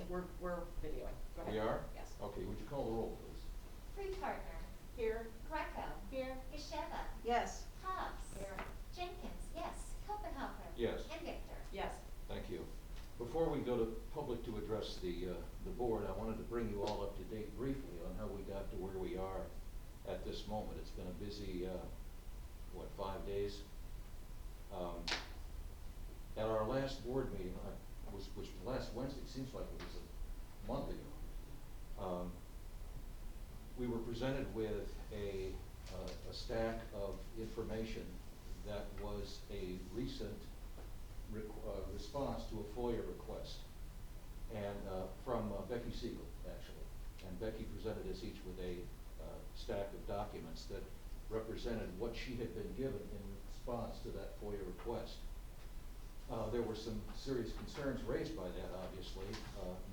we're videoing. Go ahead. We are? Yes. Okay, would you call the roll, please? Free-Partner. Here. Greco. Here. Gasheva. Yes. Hobbs. Here. Jenkins. Yes. Koppenhofer. Yes. And Victor. Yes. Thank you. Before we go to public to address the board, I wanted to bring you all up to date briefly on how we got to where we are at this moment. It's been a busy, 5 days? At our last board meeting, which was last Wednesday, seems like it was a month ago, we were presented with a stack of information that was a recent response to a FOIA request, and from Becky Siegel, actually. And Becky presented us each with a stack of documents that represented what she had been given in response to that FOIA request. There were some serious concerns raised by that, obviously.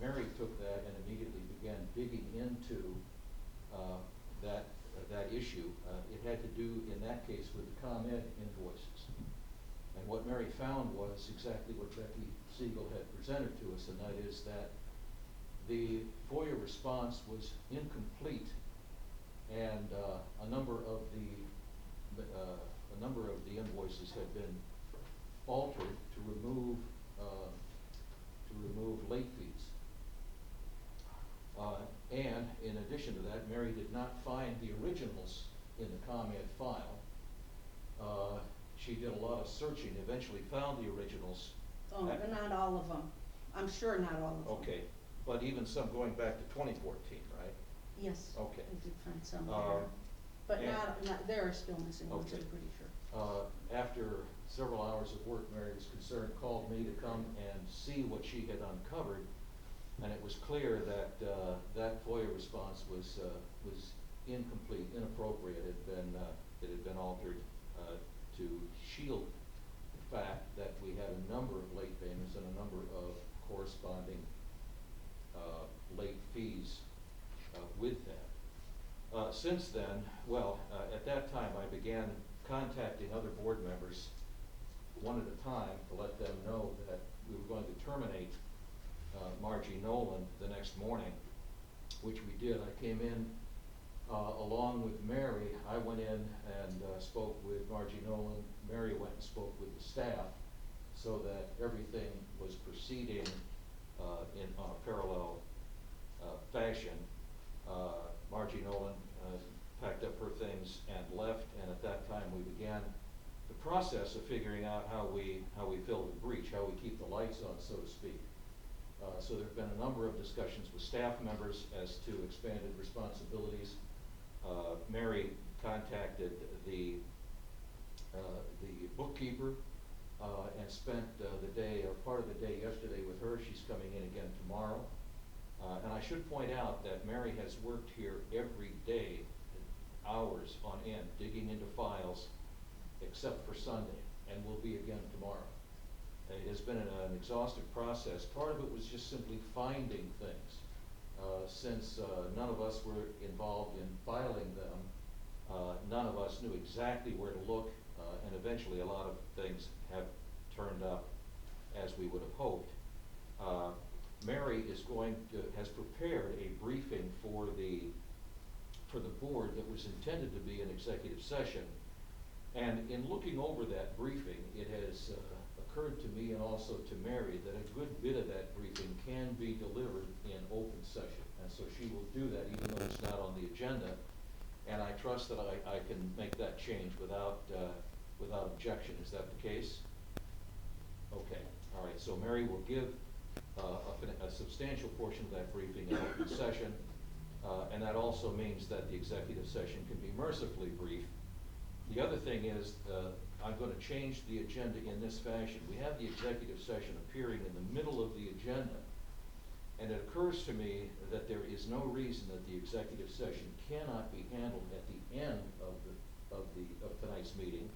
Mary took that and immediately began digging into that issue. It had to do, in that case, with the ComEd invoices. And what Mary found was exactly what Becky Siegel had presented to us, and that is that the FOIA response was incomplete, and a number of the invoices had been altered to remove late fees. And in addition to that, Mary did not find the originals in the ComEd file. She did a lot of searching, eventually found the originals. Oh, but not all of them. I'm sure not all of them. Okay, but even some going back to 2014, right? Yes. Okay. I did find some there. But not, there are still missing ones, Okay. I'm pretty sure. After several hours of work, Mary was concerned, called me to come and see what she had uncovered, and it was clear that that FOIA response was incomplete, inappropriate. It had been altered to shield the fact that we had a number of late payments and a number of corresponding late fees with that. Since then, at that time I began contacting other board members one at a time to let them know that we were going to terminate Margie Nolan the next morning, which we did. I came in along with Mary. I went in and spoke with Margie Nolan. Mary went and spoke with the staff so that everything was proceeding in on a parallel fashion. Margie Nolan packed up her things and left, and at that time we began the process of figuring out how we fill the breach, how we keep the lights on, so to speak. So there have been a number of discussions with staff members as to expanded responsibilities. Mary contacted the bookkeeper and spent the day, or part of the day yesterday with her. She's coming in again tomorrow. And I should point out that Mary has worked here every day, hours on end, digging into files, except for Sunday, and will be again tomorrow. It has been an exhaustive process. Part of it was just simply finding things. Since none of us were involved in filing them, none of us knew exactly where to look, and eventually a lot of things have turned up as we would have hoped. Mary has prepared a briefing for the board that was intended to be an executive session. And in looking over that briefing, it has occurred to me and also to Mary that a good bit of that briefing can be delivered in open session. And so she will do that even though it's not on the agenda. And I trust that I can make that change without objection. Is that the case? Okay. All right. So Mary will give a substantial portion of that briefing in open session. And that also means that the executive session can be mercifully brief. The other thing is, I'm going to change the agenda in this fashion. We have the executive session appearing in the middle of the agenda, and it occurs to me that there is no reason that the executive session cannot be handled at the end of tonight's meeting,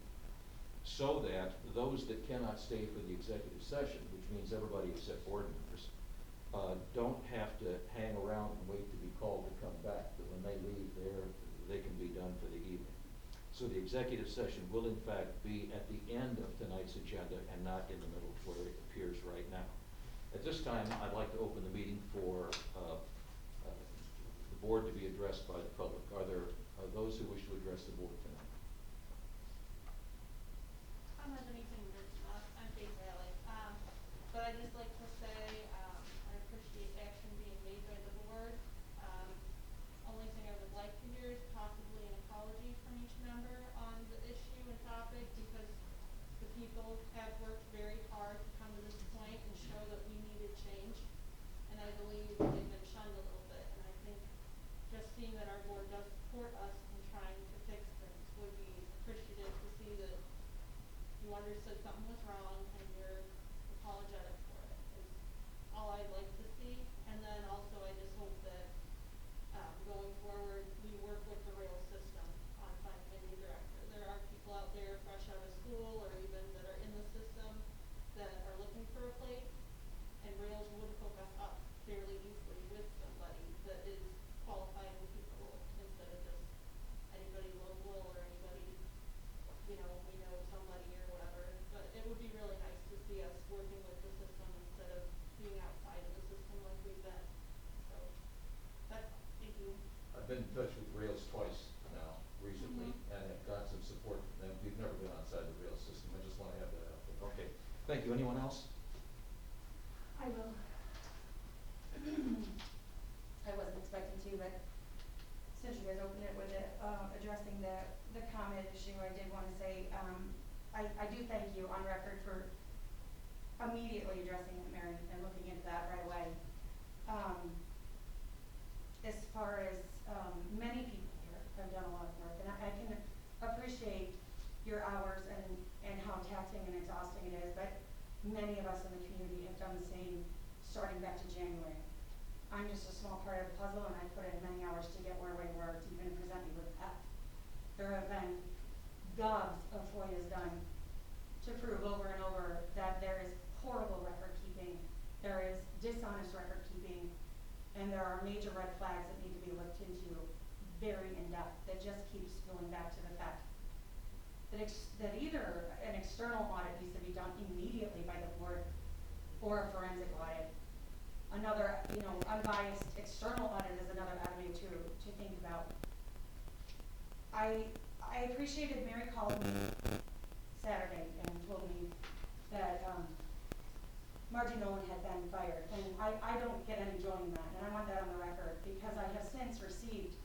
so that those that cannot stay for the executive session, which means everybody except board members, don't have to hang around and wait to be called to come back. But when they leave there, they can be done for the evening. So the executive session will in fact be at the end of tonight's agenda and not in the middle where it appears right now. At this time, I'd like to open the meeting for the board to be addressed by the public. Are there those who wish to address the board tonight? I don't have anything written up, I'm Kate Valley, but I'd just like to say, I appreciate action being made by the board. Only thing I would like to hear is possibly an apology from each member on the issue and topic, because the people have worked very hard to come to this point and show that we needed change, and I believe they've been shunned a little bit, and I think just seeing that our board does support us in trying to fix things would be appreciative to see that you understood something was wrong and you're apologetic for it, is all I'd like to see. And then also I just hope that, going forward, we work with the rail system on finding a new director. There are people out there fresh out of school or even that are in the system that are looking for a place, and rails would hook us up fairly easily with somebody that is qualified and capable, instead of just anybody local or anybody, we know somebody or whatever. But it would be really nice to see us working with the system instead of being outside of the system like we've been. So that's all. Thank you. I've been in touch with Rails twice now, recently, and have got some support from them. We've never been outside the rail system. I just want to have that out there. Okay. Thank you. Anyone else? I will. I wasn't expecting to, but since you guys opened it with it, addressing the comment issue, I did want to say, I do thank you on record for immediately addressing it, Mary, and looking into that right away. As far as, many people here have done a lot of work, and I can appreciate your hours and how taxing and exhausting it is, but many of us in the community have done the same starting back to January. I'm just a small part of the puzzle, and I put in many hours to get where we were to even present you with that. There have been gobs of FOIAs done to prove over and over that there is horrible record keeping, there is dishonest record keeping, and there are major red flags that need to be looked into very in depth, that just keeps going back to the fact that either an external audit needs to be done immediately by the board, or a forensic audit. Another, unbiased external audit is another avenue to think about. I appreciated Mary called me Saturday and told me that Margie Nolan had been fired, and I don't get any joy in that, and I want that on the record, because I have since received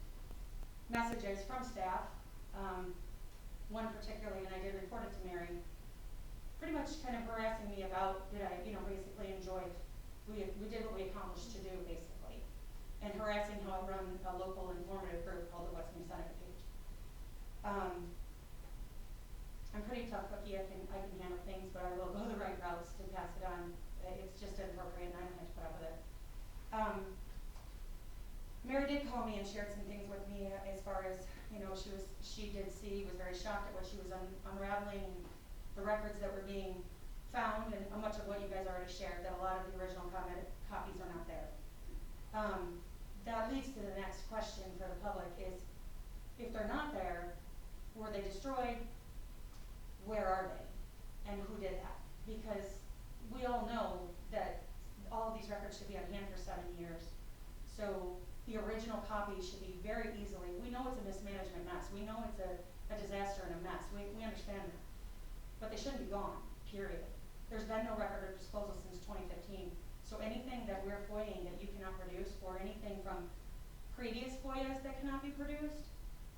messages from staff, one particularly, and I did report it to Mary, pretty much kind of harassing me about, did I, basically enjoy, we did what we accomplished to do, basically, and harassing how I run a local informative group called the What's New Seneca page. I'm pretty tough cookie, I can handle things, but I will go the right routes to pass it on. It's just inappropriate, and I don't have to put up with it. Mary did call me and shared some things with me as far as, she was very shocked at what she was unraveling, the records that were being found, and much of what you guys already shared, that a lot of the original copies are not there. That leads to the next question for the public is, if they're not there, were they destroyed? Where are they? And who did that? Because we all know that all of these records should be on hand for 7 years. So the original copy should be very easily, we know it's a mismanagement mess. We know it's a disaster and a mess. We understand that. But they shouldn't be gone, period. There's been no record of disposal since 2015. So anything that we're FOIAing that you cannot produce, or anything from previous FOIAs that cannot be produced,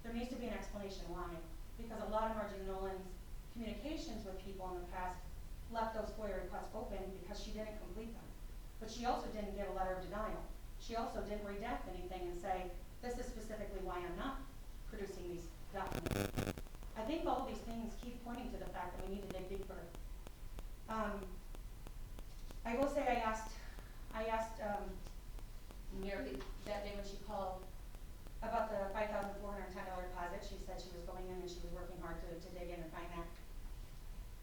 there needs to be an explanation why. Because a lot of Margie Nolan's communications with people in the past left those FOIA requests open because she didn't complete them. But she also didn't give a letter of denial. She also didn't redact anything and say, this is specifically why I'm not producing these documents. I think all of these things keep pointing to the fact that we need to dig deeper. I will say I asked Mary that day when she called about the $5,410 deposit. She said she was going in and she was working hard to dig in and find that.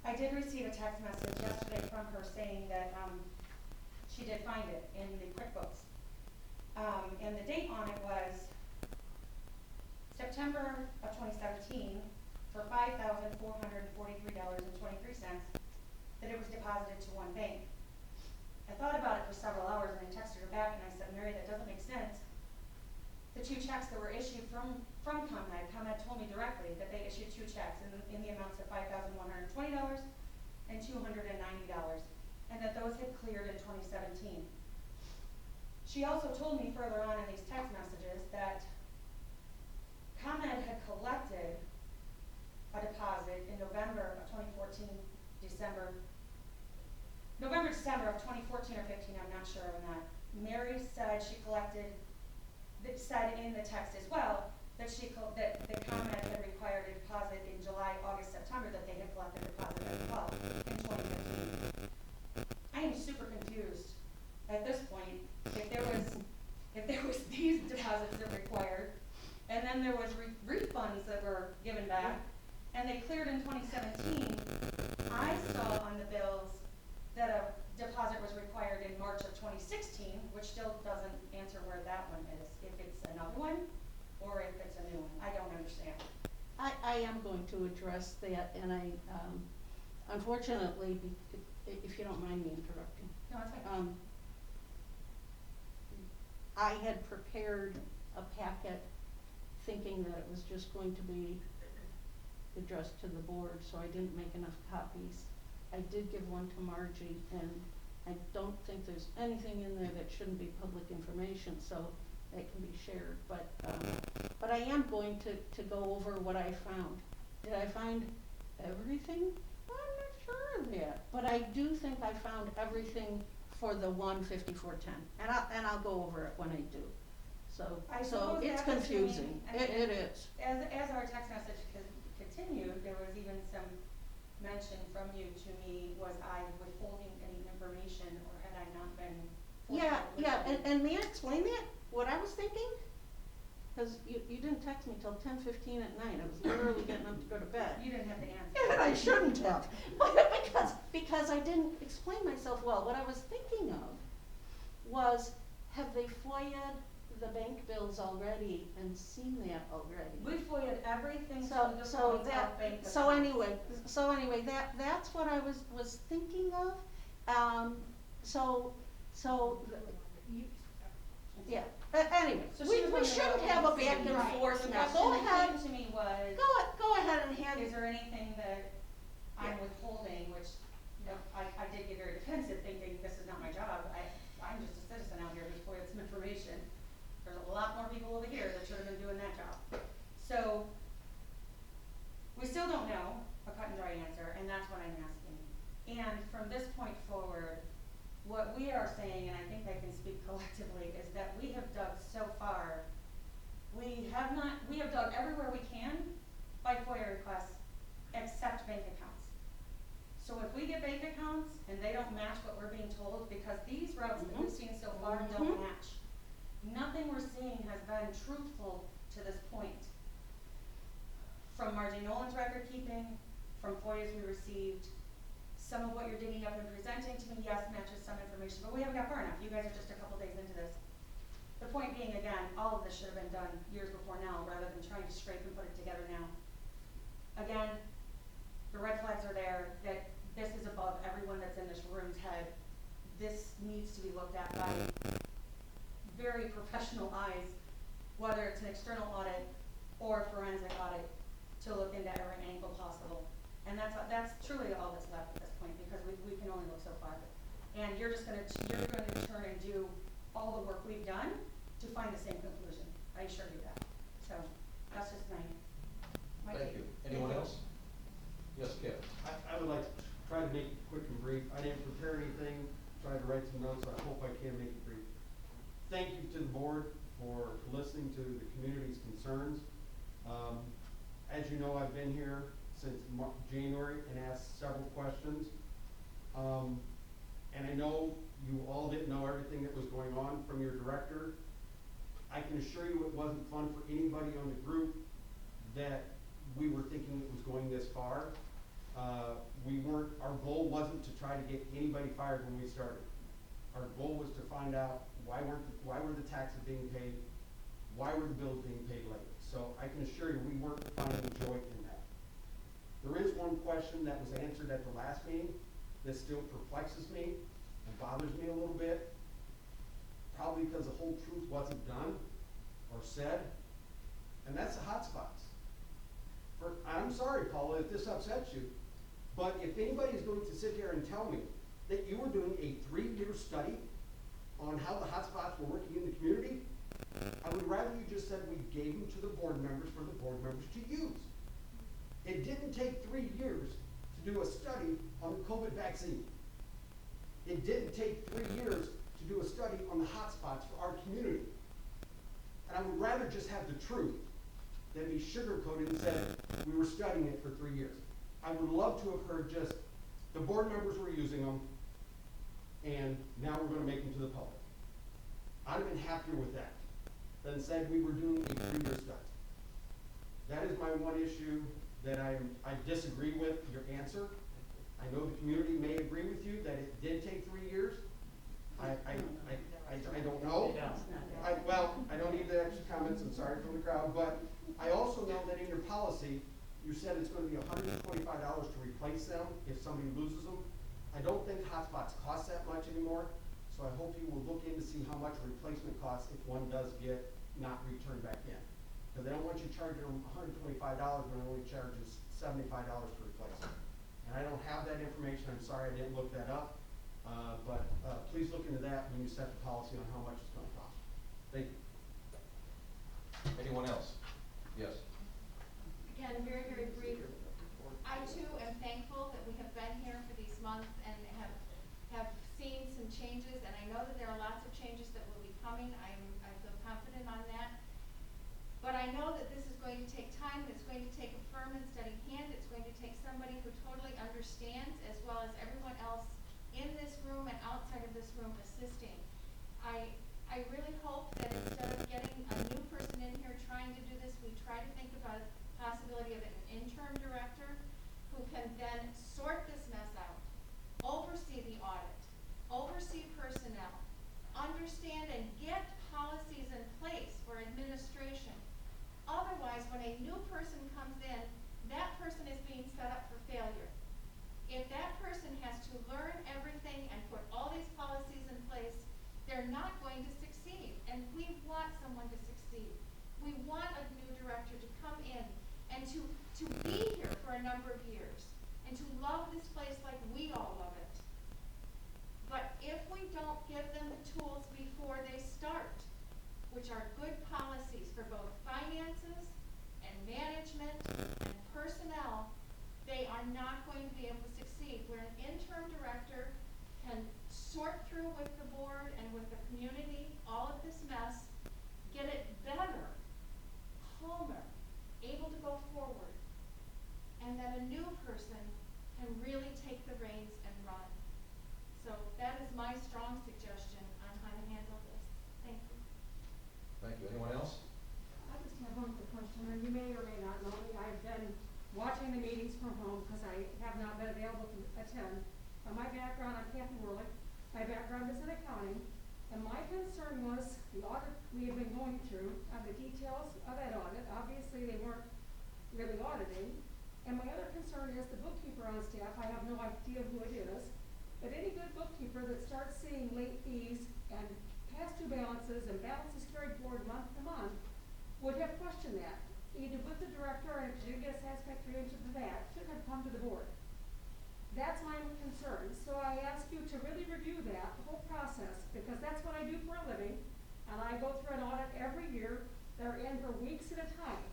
I did receive a text message yesterday from her saying that she did find it in the QuickBooks. And the date on it was September of 2017 for $5,443.23 that it was deposited to one bank. I thought about it for several hours and I texted her back and I said, Mary, that doesn't make sense. The 2 checks that were issued from ComEd told me directly that they issued 2 checks in the amounts of $5,120 and $290, and that those had cleared in 2017. She also told me further on in these text messages that ComEd had collected a deposit in November of 2014, December of 2014 or 15, I'm not sure on that. Mary said she collected, that said in the text as well, that that ComEd had required a deposit in July, August, September, that they had collected a deposit as well in 2015. I am super confused at this point. If there was these deposits that required, and then there was refunds that were given back, and they cleared in 2017, I saw on the bills that a deposit was required in March of 2016, which still doesn't answer where that one is, if it's another one, or if it's a new one. I don't understand. I am going to address that, and I, unfortunately, if you don't mind me interrupting. No, it's fine. I had prepared a packet thinking that it was just going to be addressed to the board, so I didn't make enough copies. I did give one to Margie, and I don't think there's anything in there that shouldn't be public information, so that can be shared. But I am going to go over what I found. Did I find everything? I'm not sure of that, but I do think I found everything for the 15410, and I'll go over it when I do. So it's confusing. It is. As our text message continued, there was even some mention from you to me, was I withholding any information, or had I not been? Yeah, and may I explain that, what I was thinking? Because you didn't text me till 10:15 at night. I was literally getting up to go to bed. You didn't have the answer. And I shouldn't have, because I didn't explain myself well. What I was thinking of was, have they FOIA'd the bank bills already and seen that already? We FOIA'd everything So to the points of bank accounts. So anyway, that's what I was thinking of. Yeah. Anyway, So we she was shouldn't wondering have a about back and right. forth The now. question Go that ahead. came to me was, Go ahead and have. is there anything that I'm Yeah. withholding, which, you know, I did get very defensive, thinking this is not my job. I'm just a citizen out here who's FOIA'd some information. There's a lot more people over here that should have been doing that job. So, we still don't know a cut and dry answer, and that's what I'm asking. And from this point forward, what we are saying, and I think I can speak collectively, is that we have dug so far. We have dug everywhere we can by FOIA requests, except bank accounts. So if we get bank accounts and they don't match what we're being told, because these routes that we've seen so far don't match. Nothing we're seeing has been truthful to this point. From Margie Nolan's record keeping, from FOIAs we received, some of what you're digging up and presenting to me, yes, matches some information, but we haven't got far enough. You guys are just a couple days into this. The point being, again, all of this should have been done years before now, rather than trying to scrape and put it together now. Again, the red flags are there, that this is above everyone that's in this room's head. This needs to be looked at by very professional eyes, whether it's an external audit or a forensic audit, to look into every angle possible. And that's truly all that's left at this point, because we can only look so far. And you're going to turn and do all the work we've done to find the same conclusion. I assure you that. So that's just my Thank take. you. Anyone else? Yes, Kevin. I would like to try to make it quick and brief. I didn't prepare anything, tried to write some notes, so I hope I can make it brief. Thank you to the board for listening to the community's concerns. As you know, I've been here since January and asked several questions. And I know you all didn't know everything that was going on from your director. I can assure you it wasn't fun for anybody on the group that we were thinking it was going this far. Our goal wasn't to try to get anybody fired when we started. Our goal was to find out why were the taxes being paid, why were the bills being paid late. So I can assure you we weren't finding joy in that. There is one question that was answered at the last meeting that still perplexes me, and It bothers me a little bit, probably because the whole truth wasn't done or said, and that's the hotspots. I'm sorry, Paula, if this upsets you, but if anybody is going to sit here and tell me that you were doing a 3-year study on how the hotspots were working in the community, I would rather you just said we gave them to the board members for the board members to use. It didn't take 3 years to do a study on the COVID vaccine. It didn't take 3 years to do a study on the hotspots for our community. And I would rather just have the truth than be sugarcoated and said we were studying it for 3 years. I would love to have heard just the board members were using them, and now we're going to make them to the public. I'd have been happier with that than said we were doing a 3-year study. That is my one issue that I disagree with your answer. I know the community may agree with you that it did take 3 years. I don't know. I don't need the extra comments, I'm sorry from the crowd, but I also know that in your policy, you said it's going to be $125 to replace them if somebody loses them. I don't think hotspots cost that much anymore, so I hope you will look in to see how much replacement costs if one does get not returned back in. Because they don't want you charging them $125 when it only charges $75 to replace them. And I don't have that information, I'm sorry I didn't look that up, but please look into that when you set the policy on how much it's going to cost. Thank you. Anyone else? Yes. Again, very, very brief. I too am thankful that we have been here for these months and have seen some changes, and I know that there are lots of changes that will be coming. I feel confident on that. But I know that this is going to take time, and it's going to take a firm and steady hand. It's going to take somebody who totally understands, as well as everyone else in this room and outside of this room assisting. I really hope that instead of getting a new person in here trying to do this, we try to think about the possibility of an interim director who can then sort this mess out, oversee the audit, oversee personnel, understand and get policies in place for administration. Otherwise, when a new person comes in, that person is being set up for failure. If that person has to learn everything and put all these policies in place, they're not going to succeed. And we want someone to succeed. We want a new director to come in and to be here for a number of years and to love this place like we all love it. But if we don't give them the tools before they start, which are good policies for both finances and management and personnel, they are not going to be able to succeed. Where an interim director can sort through with the board and with the community all of this mess, get it better, calmer, able to go forward, and then a new person can really take the reins and run. So that is my strong suggestion on how to handle this. Thank you. Thank you. Anyone else? I just have one quick question, and you may or may not know me. I've been watching the meetings from home because I have not been available to attend. My background, I'm Kathy Worley. My background is in accounting, and my concern was the audit we have been going through and the details of that audit. Obviously, they weren't really auditing. And my other concern is the bookkeeper on staff. I have no idea who it is, but any good bookkeeper that starts seeing late fees and past due balances and balances carried forward month to month would have questioned that, either with the director, and if she didn't get a satisfactory answer to that, should have come to the board. That's my concern. So I ask you to really review that, the whole process, because that's what I do for a living, and I go through an audit every year. They're in for weeks at a time,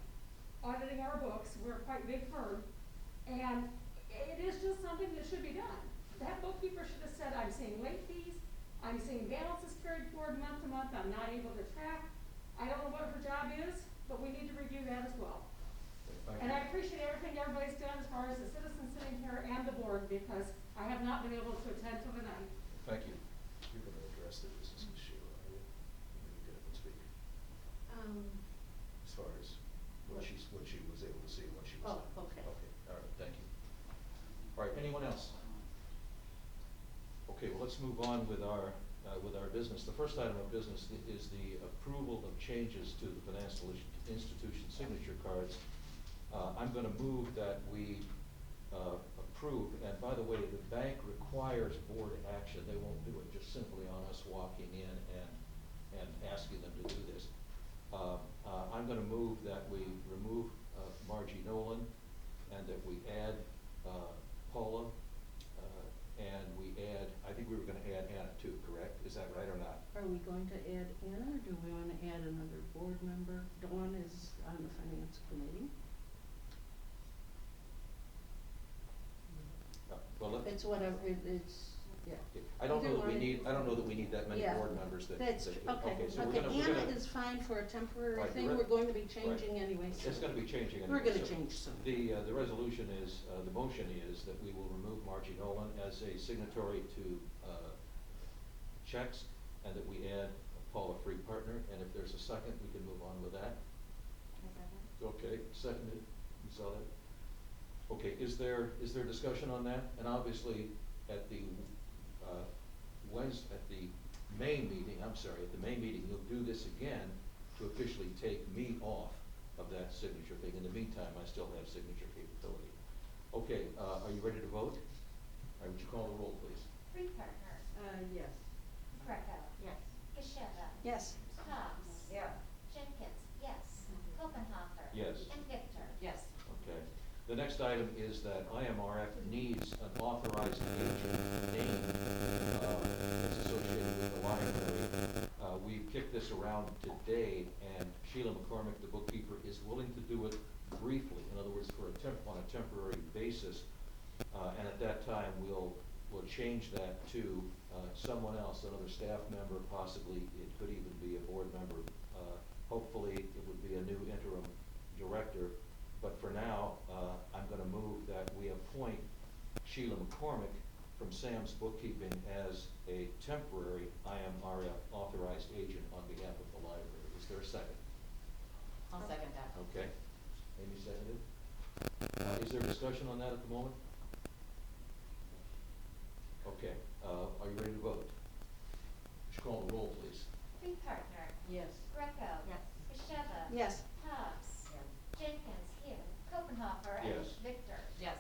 auditing our books. We're a quite big firm, and it is just something that should be done. That bookkeeper should have said, I'm seeing late fees, I'm seeing balances carried forward month to month, I'm not able to track. I don't know what her job is, but we need to review that as well. Thank And you. I appreciate everything everybody's done as far as the citizens sitting here and the board, because I have not been able to attend till tonight. Thank you. You're going to address the business issue, are you? Maybe get up and speak. As far as what she was able to see, what she was. Oh, okay. Okay, all right, thank you. All right, anyone else? Okay, well, let's move on with our business. The first item of business is the approval of changes to the financial institution signature cards. I'm going to move that we approve, and by the way, the bank requires board action. They won't do it just simply on us walking in and asking them to do this. I'm gonna move that we remove Margie Nolan and that we add Paula, and we add, I think we were gonna add Anna too, correct? Is that right or not? Are we going to add Anna, or do we wanna add another board member? Dawn is on the finance committee. Well, It's whatever, it's, yeah. I don't know Either that we one. need, I don't know that we need that many Yeah. board members that. That's, that- okay, so we're okay, gonna- we're Anna gonna- is fine for a temporary Right, the thing, re- we're going to be changing right. anyway, so. It's gonna be changing anyway. We're gonna so change soon. The resolution is, the motion is that we will remove Margie Nolan as a signatory to, checks, and that we add Paula Free Partner, and if there's a second, we can move on with that. Okay, seconded, you saw that? Okay, is there discussion on that? And obviously, at the, at the May meeting, at the May meeting, you'll do this again to officially take me off of that signature thing. In the meantime, I still have signature capability. Okay, are you ready to vote? All right, would you call the roll, please? Free Partner. Yes. Greco. Yes. Gasheva. Yes. Hobbs. Yeah. Jenkins, yes. Kopenhofer. Yes. And Victor. Yes. Okay. The next item is that IMRF needs an authorized agent name that's associated with the library. We've kicked this around today, and Sheila McCormick, the bookkeeper, is willing to do it briefly. In other words, on a temporary basis. And at that time, we'll change that to someone else, another staff member, possibly it could even be a board member. Hopefully, it would be a new interim director. But for now, I'm gonna move that we appoint Sheila McCormick from Sam's Bookkeeping as a temporary IMRF authorized agent on behalf of the library. Is there a second? I'll second that. Okay. Amy seconded. Is there discussion on that at the moment? Okay, are you ready to vote? Would you call the roll, please? Free Partner. Yes. Greco. Yes. Gasheva. Yes. Hobbs. Jenkins, here. Kopenhofer. And Yes. Victor. Yes.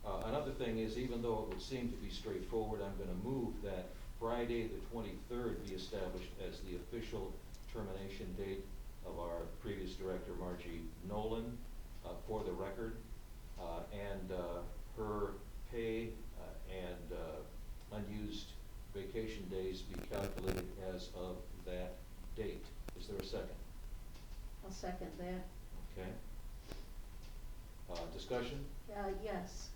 Okay. Another thing is, even though it would seem to be straightforward, I'm gonna move that Friday, the 23rd, be established as the official termination date of our previous director, Margie Nolan, for the record, and her pay and unused vacation days be calculated as of that date. Is there a second? I'll second that. Okay. Discussion? Yes,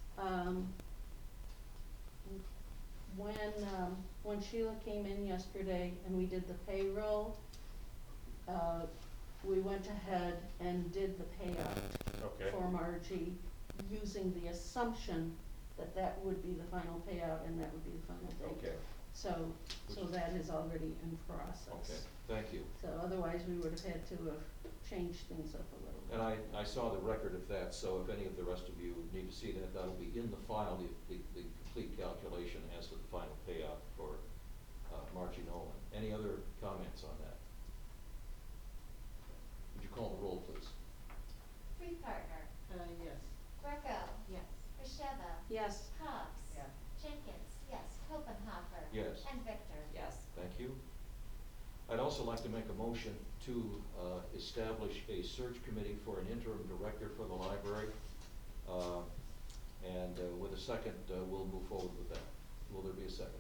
when Sheila came in yesterday and we did the payroll, we went ahead and did the payout Okay. for Margie, using the assumption that that would be the final payout and that would be the final date. Okay. So that is already in process. Okay, thank you. So otherwise, we would have had to have changed things up a little bit. And I saw the record of that, so if any of the rest of you need to see that, that'll be in the file, the complete calculation as to the final payout for Margie Nolan. Any other comments on that? Would you call the roll, please? Free Partner. Yes. Greco. Yes. Gasheva. Yes. Hobbs. Yes. Jenkins, yes. Kopenhofer. Yes. And Victor. Yes. Thank you. I'd also like to make a motion to establish a search committee for an interim director for the library. And with a second, we'll move forward with that. Will there be a second?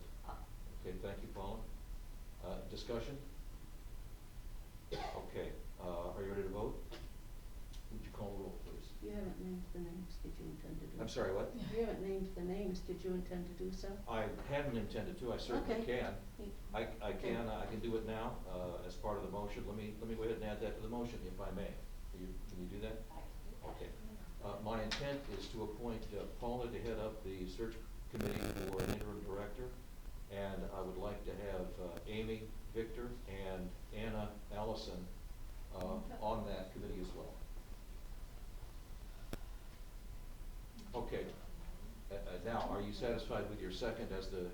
Okay, thank you, Paula. Discussion? Okay, are you ready to vote? Would you call the roll, please? You haven't named the names, did you intend to do? I'm sorry, what? You haven't named the names, did you intend to do so? I hadn't intended to, I certainly Okay. can. I can do it now, as part of the motion. Let me go ahead and add that to the motion, if I may. Can you do that? Okay. My intent is to appoint Paula to head up the search committee for an interim director, and I would like to have Amy, Victor, and Anna Allison on that committee as well. Okay. Now, are you satisfied with your second as the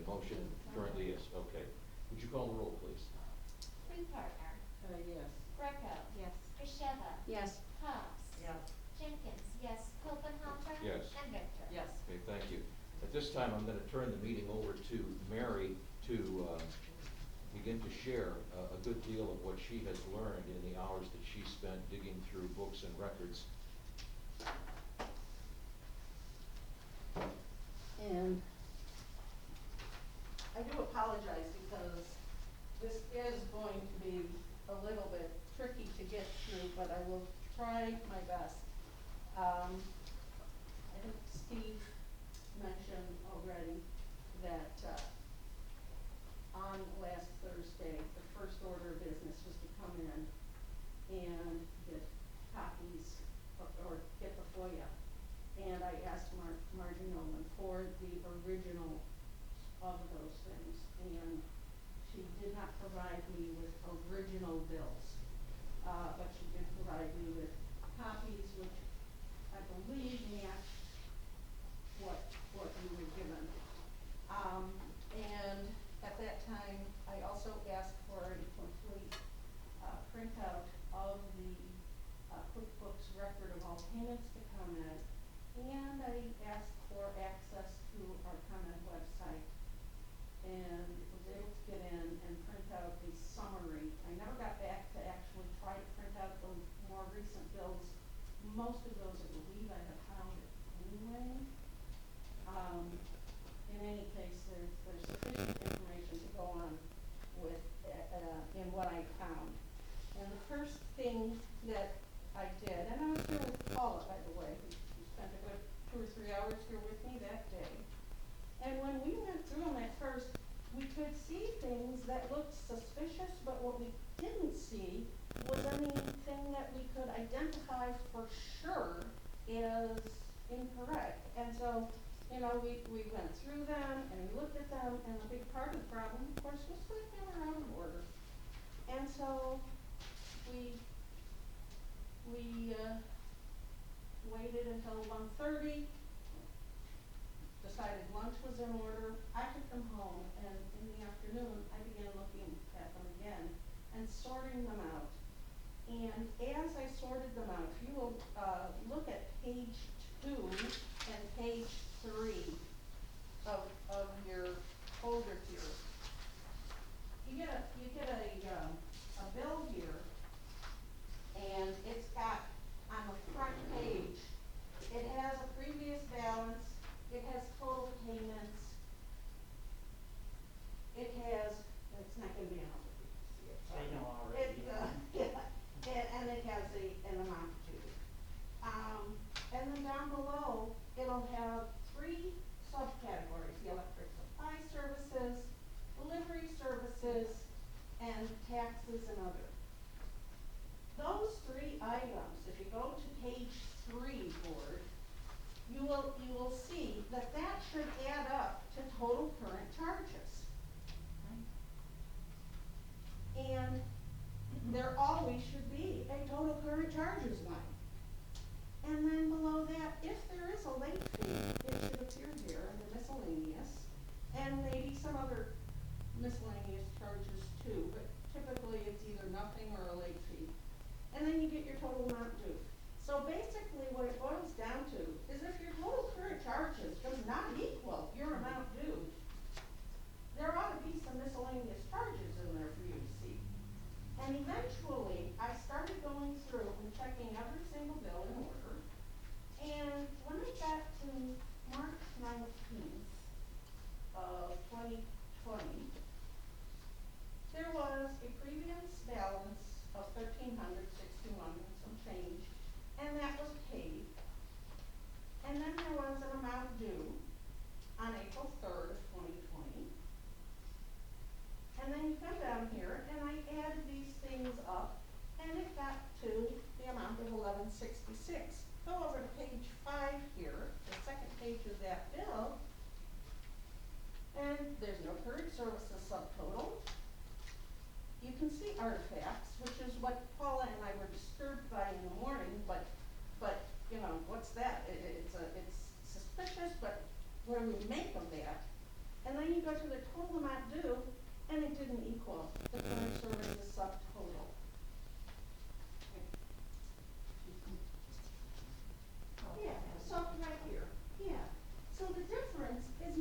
motion currently is? Okay. Would you call the roll, please? Free Partner. Yes. Greco. Yes. Gasheva. Yes. Hobbs. Yes. Jenkins, yes. Kopenhofer. Yes. And Victor. time, I'm gonna turn the meeting over to Mary to begin to share a good deal of what she has learned in the hours that she spent digging through books and records. And I do apologize because this is going to be a little bit tricky to get through, but I will try my best. I think Steve mentioned already that, on last Thursday, the first order of business was to come in and get copies or get the FOIA. And I asked Margie Nolan for the original of those things, and she did not provide me with original bills, but she did provide me with copies, which I believe match what you were given. And at that time, I also asked for a complete printout of the QuickBooks record of all payments to ComEd, and I asked for access to our ComEd website, and was able to get in and print out a summary. I never got back to actually try to print out the more recent bills. Most of those, I believe, I have found anyway. In any case, there's sufficient information to go on with, in what I found. And the first thing that I did, and I was here with Paula, by the way, who spent a good 2 or 3 hours here with me that day. And when we went through them at first, we could see things that looked suspicious, but what we didn't see was anything that we could identify for sure is incorrect. And so, you know, we went through them and we looked at them, and the big part of the problem, of course, was that they were out of order. And so we waited until 1:30, decided lunch was in order. I took them home, and in the afternoon, I began looking at them again and sorting them out. And as I sorted them out, if you will look at page 2 and page 3 of your folder here, you get a bill here, and it's got on the front page, it has a previous balance, it has total payments, it has, it's not gonna be enough for you to see it. I know already. And it has an amount due. And then down below, it'll have 3 subcategories: the electric supply services, delivery services, and taxes and other. Those 3 items, if you go to page 3, board, you will see that should add up to total current charges. And there always should be a total current charges line. And then below that, if there is a late fee, it should appear here under miscellaneous, and maybe some other miscellaneous charges too, but typically it's either nothing or a late fee. And then you get your total amount due. So basically what it boils down to is if your total current charges does not equal your amount due, there ought to be some miscellaneous charges in there for you to see. And eventually, I started going through and checking every single bill in order. And when I got to March 19th of 2020, there was a previous balance of $1,361 and some change, and that was paid. And then there was an amount due on April 3rd of 2020. And then you come down here, and I added these things up, and it got to the amount of $1166. Go over to page 5 here, the second page of that bill, and there's no current services subtotal. You can see artifacts, which is what Paula and I were disturbed by in the morning, but you know, what's that? It's suspicious, but what do we make of that? And then you go to the total amount due, and it didn't equal the current services subtotal. Yeah, so right here, yeah. So the difference is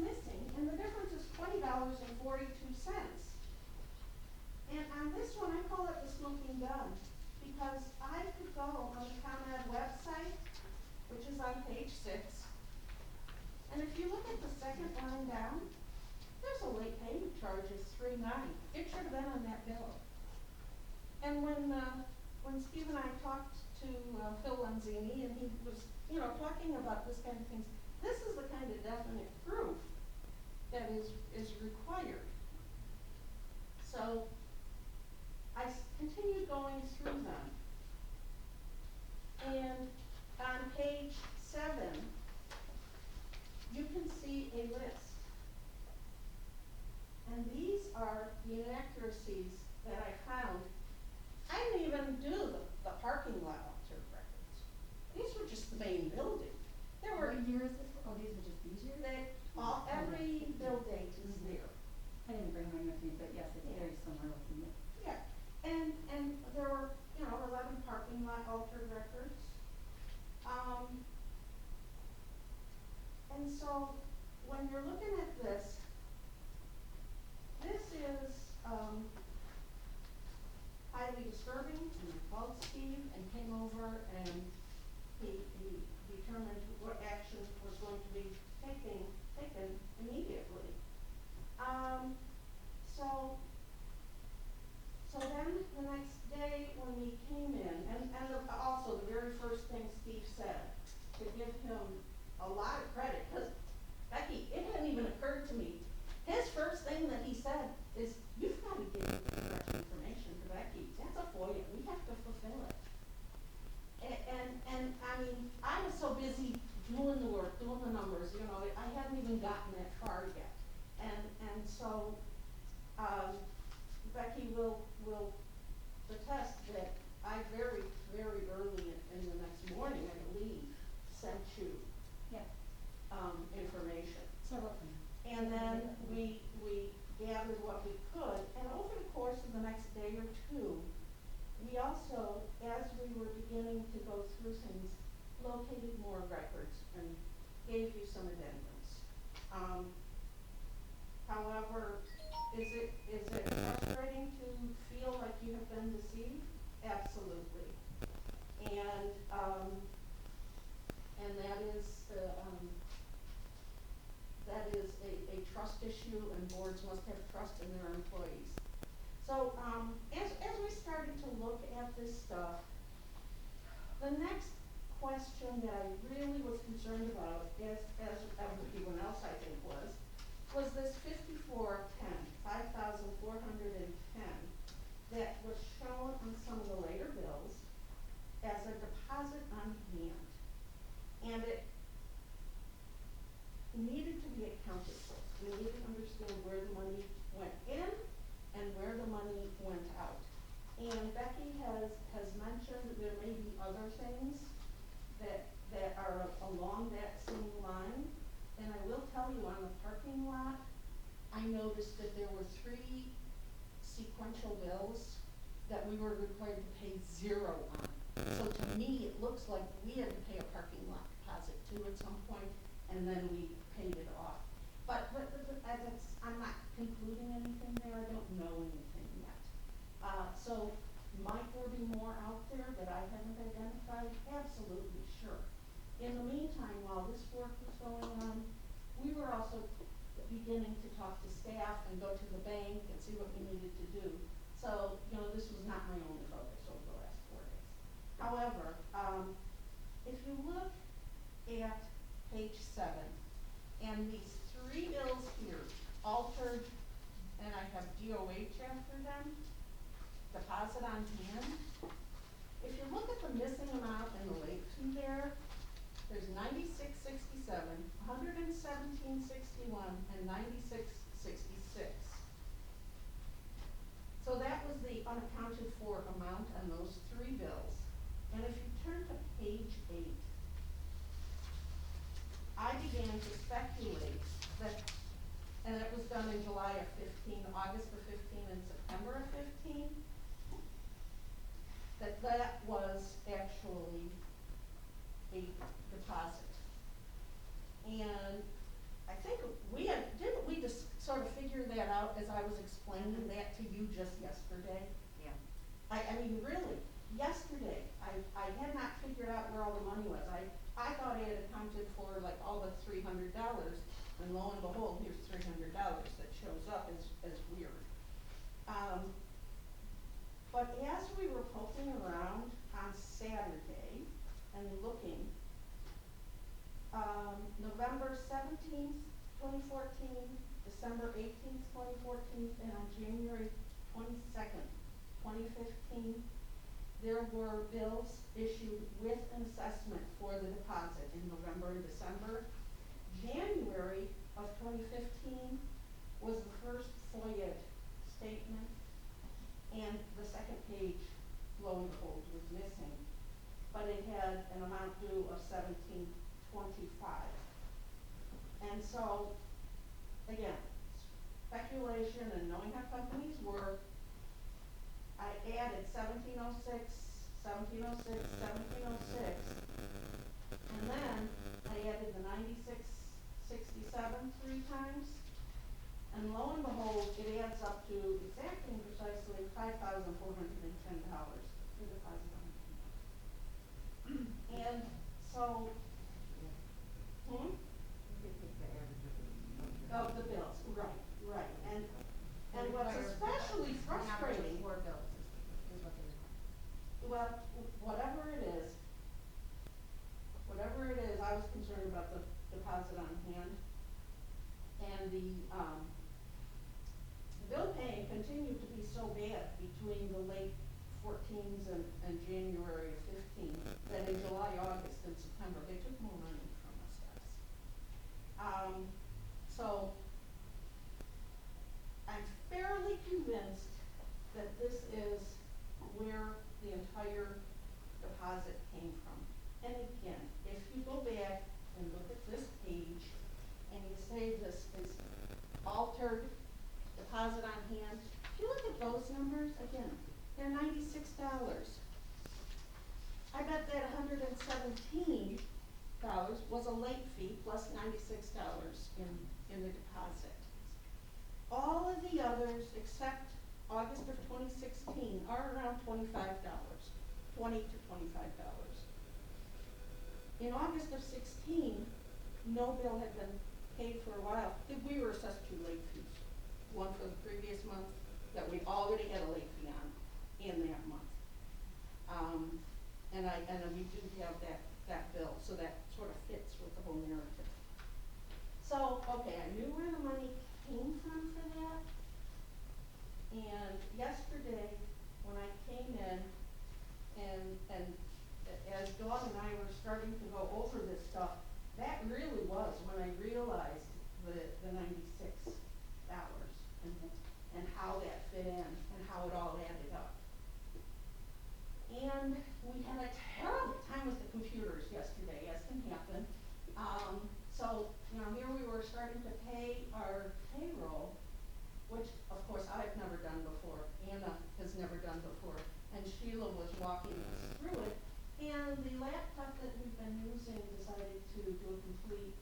page 6. And if you look at the second line down, there's a late payment charge of $3.9. It should have been on that bill. And when Steve and I talked to Phil Lanzini, and he was, talking about this kind of things, this is the kind of definite proof that is required. So I continued going through them. And on page 7, you can see a list. And these are the inaccuracies that I found. I didn't even do the parking lot alter records. These were just the main building. There were, What year is this? Oh, these are just these years? every bill date is there. I didn't bring mine with me, but yes, it's very similar looking. Yeah, and there were, 11 parking lot altered records. And so when you're looking at this, this is highly disturbing, and I called Steve and came over, and he determined what action was going to be taken immediately. So then the next day when we came in, and also the very first thing Steve said, to give him a lot of credit, because Becky, it hadn't even occurred to me. His first thing that he said is, you've got to give correct information to Becky. That's a FOIA. We have to fulfill it. And I mean, I was so busy doing the work, doing the numbers, I hadn't even gotten that far yet. And so, Becky will attest that I very, very early in the next morning, I believe, sent you Yeah, information. several things. And then we gathered what we could, and over the course of the next day or two, we also, as we were beginning to go through things, located more records and gave you some addendums. However, is it frustrating to feel like you have been deceived? Absolutely. And that is a trust issue, and boards must have trust in their employees. So, as we started to look at this stuff, the next question that I really was concerned about, as everyone else I think was this 5,410, that was shown on some of the later bills as a deposit on hand. And it needed to be accounted for. We needed to understand where the money went in and where the money went out. And Becky has mentioned there may be other things that are along that same line. And I will tell you, on the parking lot, I noticed that there were 3 sequential bills that we were required to pay 0 on. So to me, it looks like we had to pay a parking lot deposit too at some point, and then we paid it off. But I'm not concluding anything there. I don't know anything yet. So might there be more out there that I haven't identified? Absolutely, sure. In the meantime, while this work was going on, we were also beginning to talk to staff and go to the bank and see what we needed to do. So, this was not my only focus over the last 4 days. However, if you look at page 7, and these 3 bills here, altered, and I have DOH after them, deposit on hand. If you look at the missing amount and the late fee there's $96.67, $117.61, and $96.66. So that was the unaccounted for amount on those 3 bills. And if you turn to page 8, I began to speculate that, and it was done in July of 15, August of 15, and September of 15, that was actually a deposit. And I think didn't we just sort of figure that out as I was explaining that to you just yesterday? Yeah. I mean, really, yesterday, I had not figured out where all the money was. I thought it had accounted for like all but $300, and lo and behold, here's $300 that shows up as weird. But as we were poking around on Saturday and looking, November 17th, 2014, December 18th, 2014, and on January 22nd, 2015, there were bills issued with an assessment for the deposit in November and December. January of 2015 was the first FOIA statement, and the second page, lo and behold, was missing. But it had an amount due of $17.25. And so, again, speculation and knowing how companies work, I added 1706, 1706, 1706, and then I added the 9667 3 times, and lo and behold, it adds up to exactly and precisely $5,410 for deposit on hand. And so, of the bills, right, and what's especially frustrating, Four bills is what they require. well, whatever it is, I was concerned about the deposit on hand. And the bill paying continued to be so bad between the late 14s and January of 15 that in July, August, and September, they took more money from us guys. So I'm fairly convinced that this is where the entire deposit came from. And again, if you go back and look at this page and you say this is altered deposit on hand, if you look at those numbers, again, they're $96. I bet that $117 was a late fee plus $96 in the deposit. All of the others, except August of 2016, are around $25, $20 to $25. In August of 16, no bill had been paid for a while. We were assessed 2 late fees. One for the previous month that we already had a late fee on in that month. And we do have that bill, so that sort of fits with the whole narrative. So, okay, I knew where the money came from for that. And yesterday, when I came in and as Dawn and I were starting to go over this stuff, that really was when I realized the $96 and how that fit in and how it all added up. And we had a terrible time with the computers yesterday, as can happen. So, here we were starting to pay our payroll, which of course I've never done before, Anna has never done before, and Sheila was walking us through it. And the laptop that we've been using decided to do a complete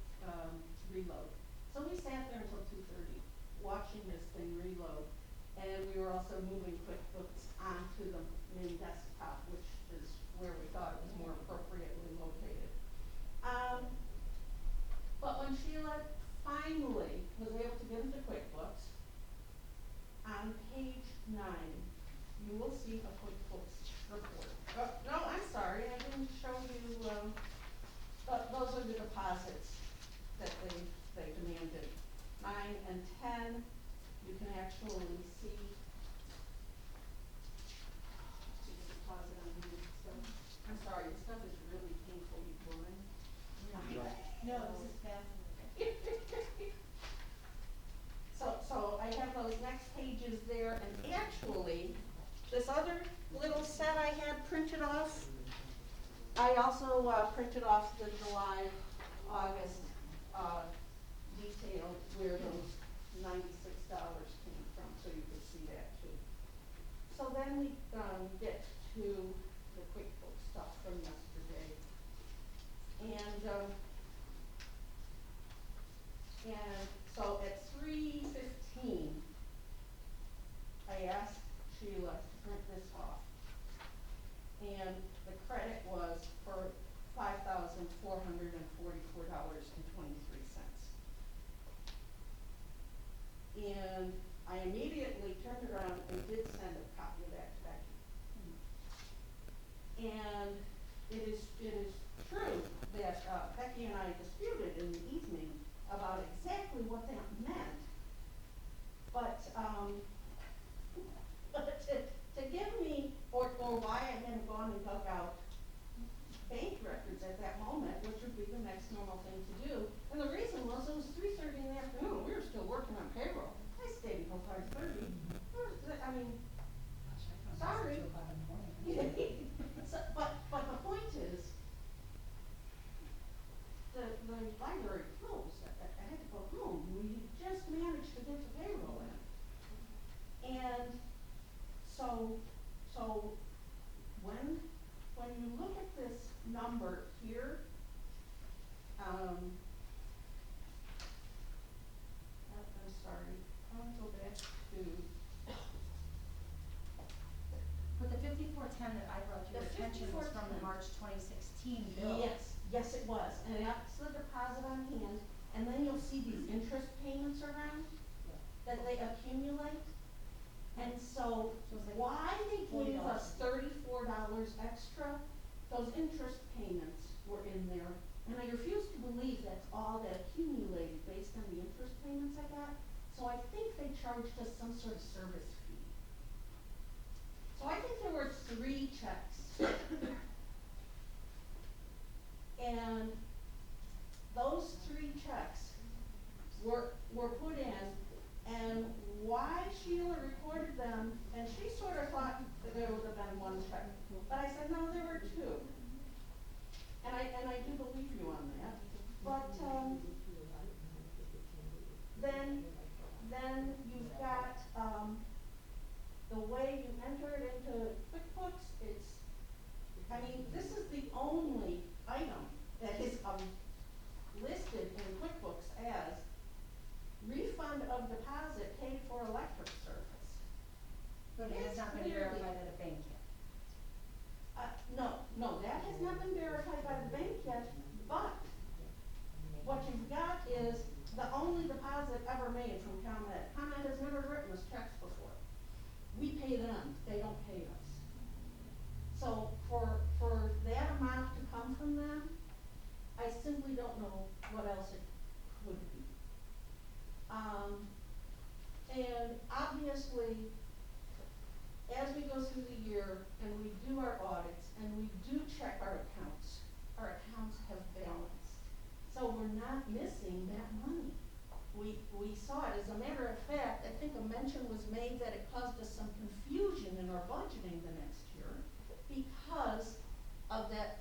reload. So we sat there until 2:30 watching this thing reload. And we were also moving QuickBooks onto the main desktop, which is where we thought it was more appropriately located. But when Sheila finally was able to get into QuickBooks, on page 9, you will see a QuickBooks report. No, I'm sorry, I didn't show you, those are the deposits that they demanded. 9 and 10, you can actually see the deposit on here. So, I'm sorry, this stuff is really painfully boring. No, this is fascinating. So I have those next pages there, and actually, this other little set I had printed off, I also printed off the July, August detail where those $96 came from, so you could see that too. So then we get to the QuickBooks stuff from yesterday. And so at 3:15, I asked Sheila to print this off. And the credit was for $5,410. $1,444.23. And I immediately turned around and did send a copy of that to Becky. And it is true that Becky and I disputed in the evening about exactly what that meant. But but to give me, or why I hadn't gone and dug out bank records at that moment, which would be the next normal thing to do. And the reason was it was 3:30 in the afternoon. We were still working on payroll. I stayed until 5:30. I mean, Gosh, I found sorry. this at 2 o'clock in the morning. So, but the point is, the library closed. I had to go home. We just managed to get the payroll in. And so when you look at this number here, I'm sorry, I want to go back to But the 5410 that I brought to your The attention was from the 5410. March 2016 bill. Yes, it was, and that's the deposit on hand, and then you'll see these interest payments around that they accumulate. And so So it's like why they gave $40. us $34 extra, those interest payments were in there. And I refuse to believe that's all that accumulated based on the interest payments I got. So I think they charged us some sort of service fee. So I think there were 3 checks. And those 3 checks were put in, and why Sheila recorded them, and she sort of thought that there would have been 1 check. But I said, no, there were 2. And I do believe you on that. But, then you've got, the way you enter it into QuickBooks, this is the only item that is, listed in QuickBooks as refund of deposit paid for electric service. But it has not been Clearly- verified at a bank yet. No, that has not been verified by the bank yet, but what you've got is the only deposit ever made from ComEd. ComEd has never written us checks before. We pay them, they don't pay us. So for that amount to come from them, I simply don't know what else it could be. And obviously, as we go through the year and we do our audits and we do check our accounts have balanced. So we're not missing that money. We saw it. As a matter of fact, I think a mention was made that it caused us some confusion in our budgeting the next year because of that,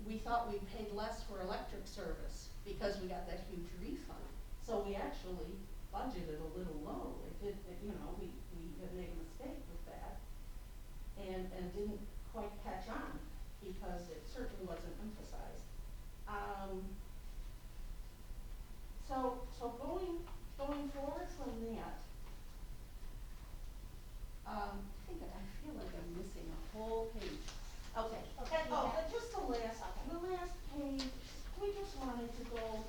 we thought we paid less for electric service because we got that huge refund. So we actually budgeted a little low. We had made a mistake with that and didn't quite catch on because it certainly wasn't emphasized. So going forward from that, I feel like I'm missing a whole page. Okay, and just the last page, we just wanted to go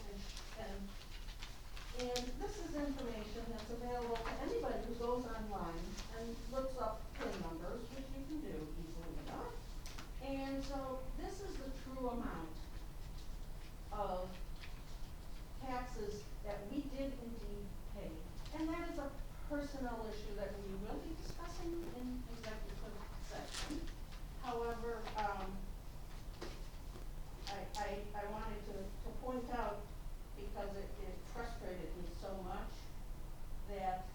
and this is information that's available to anybody who goes online and looks up PIN numbers, which you can do easily enough. And so this is the true amount of taxes that we did indeed pay. And that is a personnel issue that we will be discussing in executive session. However, I wanted to point out, because it frustrated me so much, that,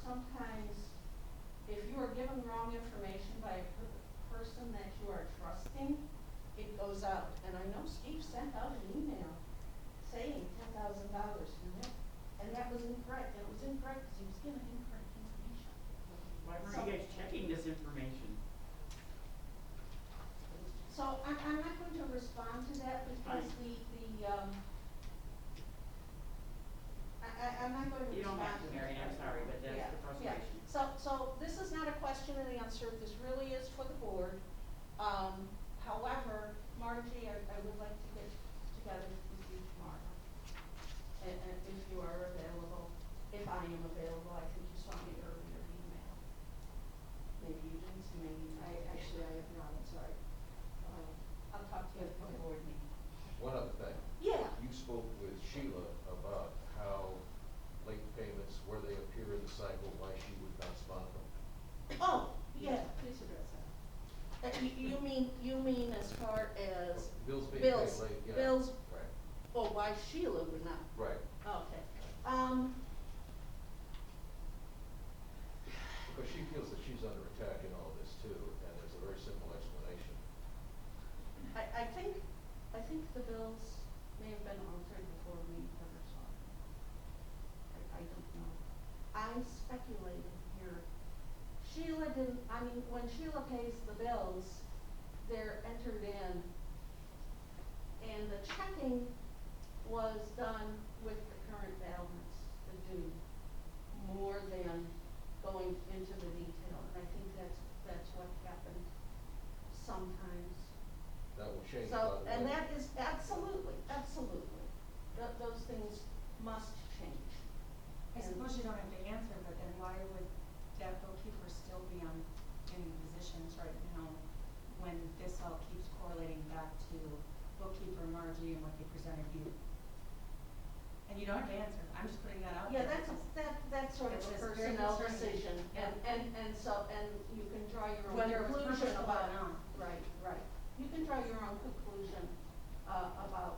sometimes if you are given wrong information by a person that you are trusting, it goes out. And I know Steve sent out an email saying $10,000 for that, and that was incorrect. And it was incorrect because he was given incorrect information. Why weren't you guys checking this information? So I'm not going to respond to that because I'm not going to You don't respond have to to, Mary, that. I'm sorry, but that's Yeah, the frustration. yeah. So this is not a question and answer, this really is for the board. However, Margie, I would like to get together with you tomorrow. And if you are available, if I am available, I think you saw me earlier email. Maybe you didn't see my email. I have not, I'm sorry. I'll talk to you at the Okay. board meeting. One other thing. Yeah. You spoke with Sheila about how late payments, where they appear in the cycle, why she would not spot them. Oh, yeah. Please address that. You mean as far as Bills being paid bills, late, yeah. bills, Right, oh, why Sheila would not? right. Okay. Because she feels that she's under attack in all this too, and there's a very simple explanation. I think the bills may have been altered before we ever saw them. I don't know. I'm speculating here. Sheila didn't, I mean, when Sheila pays the bills, they're entered in, and the checking was done with the current balance, the due, more than going into the detail, and I think that's what happened sometimes. That will change, by So, the way. and that is absolutely, those things must change. I And- suppose you don't have to answer, but then why would that bookkeeper still be in positions right now when this all keeps correlating back to bookkeeper Margie and what they presented you? And you don't have to answer, I'm just putting that out Yeah, there. that's sort of It's a just very personnel concerning. decision, Yeah. and so, and you can draw your own Whether it's conclusion purposeful or about. not. Right, you can draw your own conclusion, about,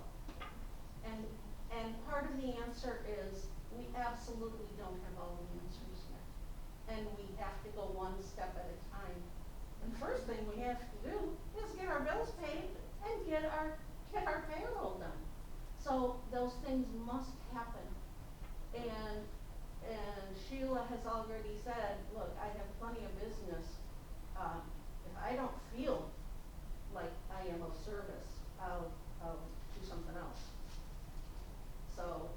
and part of the answer is, we absolutely don't have all the answers yet. And we have to go one step at a time. And first thing we have to do is get our bills paid and get our payroll done. So those things must happen. And Sheila has already said, look, I have plenty of business. If I don't feel like I am of service, I'll do something else. So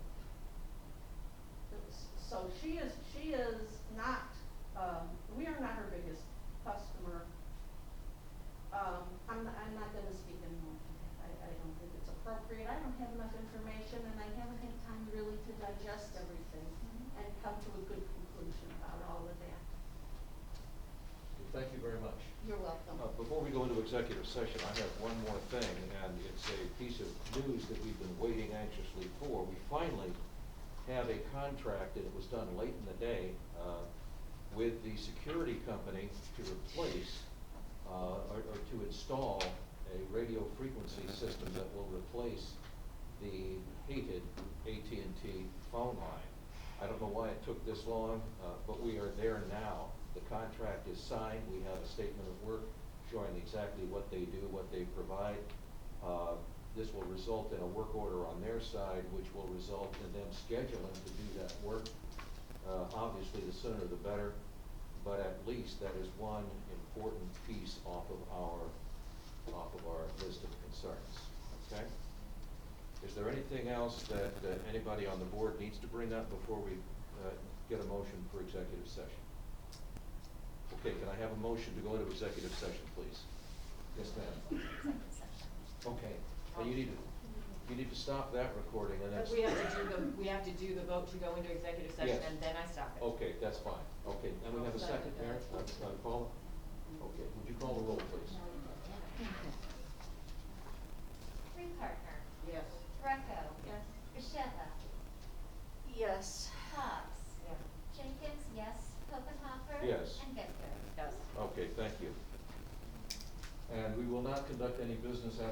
she is not, we are not her biggest customer. I'm not gonna speak anymore to that. I don't think it's appropriate. I don't have enough information, and I haven't had time really to digest everything and come to a good conclusion about all of that. Thank you very much. You're welcome. Before we go into executive session, I have one more thing, and it's a piece of news that we've been waiting anxiously for. We finally have a contract, and it was done late in the day, with the security company to replace, or to install a radio frequency system that will replace the hated AT&T phone line. I don't know why it took this long, but we are there now. The contract is signed. We have a statement of work showing exactly what they do, what they provide. This will result in a work order on their side, which will result in them scheduling to do that work. Obviously, the sooner the better, but at least that is one important piece off of our list of concerns, okay? Is there anything else that anybody on the board needs to bring up before we get a motion for executive session? Okay, can I have a motion to go into executive session, please? Yes, ma'am. Okay, and you need to stop that recording and then. We have to do the vote to go into executive session, Yes. and then I stop it. Okay, that's fine. Okay, and we have a second, Mary? Paula? Okay, would you call the roll, please? Parker, Yes. Greco, Yes. Bichetta, Yes. Cox, Yeah. Jenkins, yes, Pocahontas. Yes. And Victor. Yes. Okay, thank you. And we will not conduct any business after